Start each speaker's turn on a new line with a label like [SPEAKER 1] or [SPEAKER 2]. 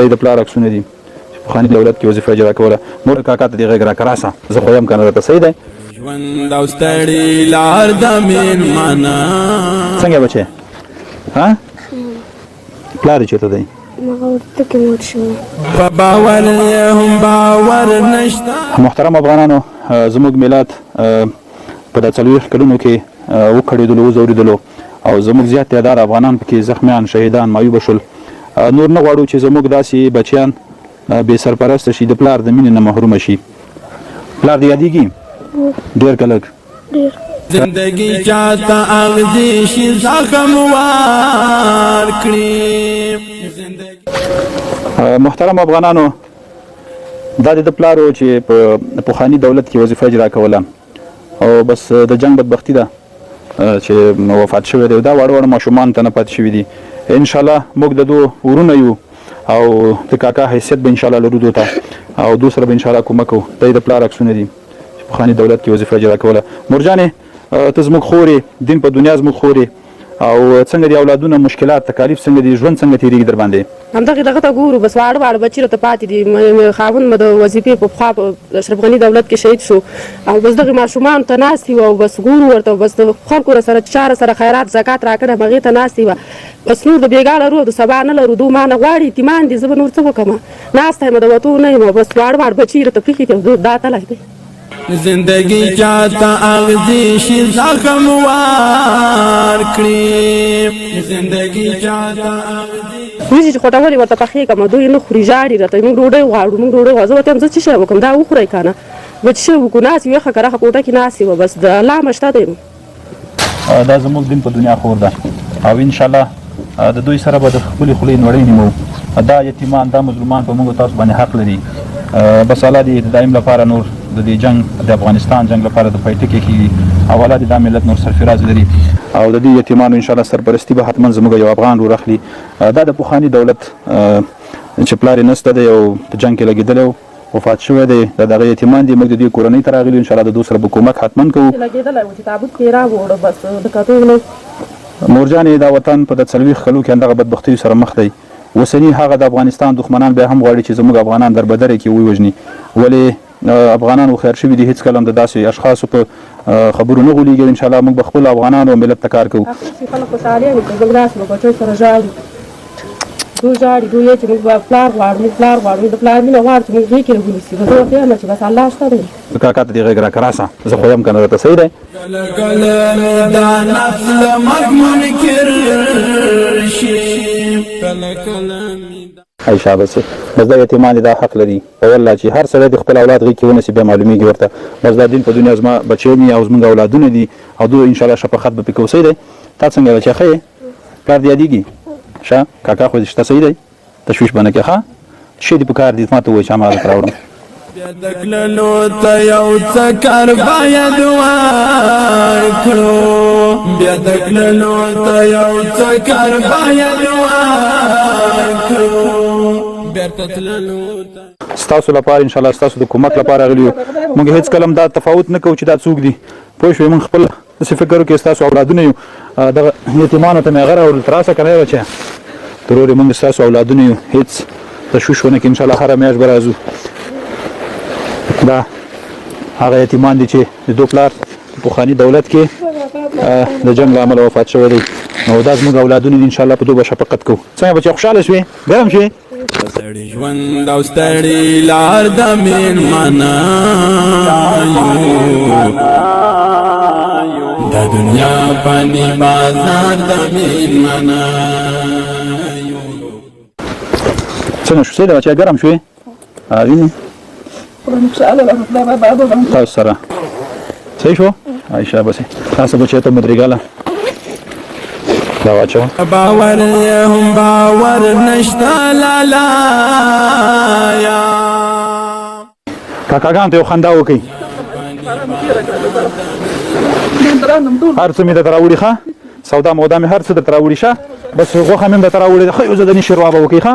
[SPEAKER 1] د پلار عکسونه دي چې پخواني دولت کې وظیفه اجرا کوله. مور کاکا ته دې غږ راکراسه زه خو یم که نه راته صحیح دی.
[SPEAKER 2] ژوند او ستړي لار د مېلمانه.
[SPEAKER 1] څنګه بچی ها پلار دې چېرته دی؟
[SPEAKER 2] په باور یې هم باور نشته.
[SPEAKER 1] محترم افغانانو زموږ ملت په دا 40 کلونو کې وکړېدلو وځورېدلو او زموږ زیات تعداد افغانان پکې زخمیان شهیدان معیوبه شول. نور نه غواړو چې زموږ داسې بچیان بې سرپرسته شي د پلار د مینې نه محرومه شي. پلار دې یادېږي؟ ډېر که لږ
[SPEAKER 2] زندگی چاته اغزي شي زخم وار کړي.
[SPEAKER 1] محترم افغانانو دا د پلار و چې په پخواني دولت کې وظیفه اجرا کوله او بس د جنگ بدبختي ده چې وفات شوی دی. دا واړه واړه ماشومان ته نه پاتې شوي دي. انشاءالله موږ د دو ورونه یو او د کاکا حیثیت به انشاءالله لرو دو ته او دو سره به انشاءالله کومک کوو. دا د پلار عکسونه دي چې پخواني دولت کې وظیفه اجرا کوله. مورجانې ته زموږ خورې دین په دنیا زموږ خورې او څنګه دي اولادونه مشکلات تکالیف څنګه دي ژوند څنګه تېرېږي در باندې؟
[SPEAKER 3] همدغه ته ګورو بس واړه واړه بچي راته پاتې دي. خاوند مې د وظیفې په پخوا په اشرف غني دولت کې شهید شو او بس دغه ماشومان ته ناستې وه او بس ګورو ورته بس د خلکو سره چاره سره خیرات زکات راکړه هغې ته ناستې وه. بس نور د بېګا لرو د سبا نه لرو دو ما نه غواړي یتیمان دي زه به نور څه وکړمه ناسته یم د وتو نه یم بس واړه واړه بچي راته پرېښي دي دا تلی دی.
[SPEAKER 2] زندگی چاته اغزي شي زخم وار کړي. زندگی چاته
[SPEAKER 3] وریجې چې خوټولې ورته پخې کړم دوی نه خوري ژاړي راته موږ ډوډۍ غواړو موږ ډوډۍ غواړو. زه ورته وایم زه څه شی وکړم دا وخورئ که نه به څه شی وکړو ناست یو یخه کرخه کوټه کې ناستې وه بس د الله مشته دی.
[SPEAKER 1] دا زموږ دین په دنیا خور ده او انشاءالله د دوی سره به د خپلې خولې نوړۍ نیمو. دا یتیمان دا مظلومان په موږ تاسو باندې حق لري. بس الله دې د دایم لپاره نور د دې جنگ د افغانستان جنگ لپاره د پایټکې کېږي او الله دې دا ملت نور سرفراز لري او د دې یتیمانو انشاءالله سرپرستي به حتما زموږ یو افغان ور اخلي. دا د پخواني دولت چې پلار یې نسته دی او په جنګ کې لګېدلی و وفات شوی دی د دغه یتیمان دي موږ د دې کورنۍ ته راغلي انشاءالله د دو سره به کومک حتما کوو. مورجانې دا وطن په د 40 کلو کې همدغه بدبختیو سره مخ دی. اوسني هغه د افغانستان دښمنان بیا هم غواړي چې زموږ افغانان در بدره کې ووژني. ولې افغانان خیر شوي دي هېڅکله هم د داسې اشخاصو په خبرو نه غولېږي. انشاءالله موږ به خپل افغانانو ملت ته کار کوو.
[SPEAKER 3] دوی ژاړي دوی یې چې موږ به پلار غواړو موږ پلار غواړو د پلار مینه غواړو چې موږ غېږ کې راونیسي. زه ورته وایم چې بس الله شته دی.
[SPEAKER 1] کاکا ته دې غږ راکراسه زه خو یم که نه راته صحیح دی.
[SPEAKER 2] کله کله مې دا نفس له مرګ منکر شي. کله کله
[SPEAKER 1] ای شابسې بس دا یتیمان دا حق لري په والله چې هر سړی د خپل اولاد غېږ کې ونیسي بیا معلومیږي ورته. بس دا دین په دنیا زما بچیان دي او زموږ اولادونه دي او دوی انشاءالله شفقت به پرې کوو. صحیح دی تا څنګه بچی ښه یې پلار دې یادېږي شه کاکا خو دې شته صحیح دی تشویش به نه کړې ښه څه دې په کار دي ما ته ووایه چې هماغه درته راوړم.
[SPEAKER 2] بیا د کړلو ته یو څه کار باید ورکړو. بیا د کړلو ته یو څه کار باید ورکړو. بیرته تللو ته
[SPEAKER 1] ستاسو لپاره انشاءالله ستاسو د کومک لپاره راغلي یو. موږ هېڅ کله هم دا تفاوت نه کوو چې دا څوک دي پوه شوې. موږ خپل داسې فکر وکړو ستاسو اولادونه یو. دغه یتیمانو ته مې هغه راوړل تراسه که نه یې بچیه ترور یې موږ ستاسو اولادونه یو هېڅ تشویش ونه کړي. انشاءالله هره میاشت به راځو. دا هغه یتیمان دي چې د دو پلار په پخواني دولت کې د جنګ له امله وفات شوی دی نو دا زموږ اولادونه دي انشاءالله په دو به شفقت کوو. څنګه بچی خوشحاله شوې ګرم شوې؟
[SPEAKER 2] ستړي ژوند او ستړي لار د مېلمانه د دنیا پنې بازار د مېلمانه.
[SPEAKER 1] څنګه شو سیده بچی ګرم شوې؟ وینې تاسو سره صحیح شو؟ ای شابسې تاسو بچی ته مدرګاله دا واچوه.
[SPEAKER 2] باور یې هم باور نشته لالایا.
[SPEAKER 1] کاکاګانو ته یو خندا وکړئ هر څه مې درته راوړي ښه سودا مودا مې هر څه درته راوړي شه بس غوښه مې هم درته راوړې ده ښه یو ځل دني شروع به وکړئ ښه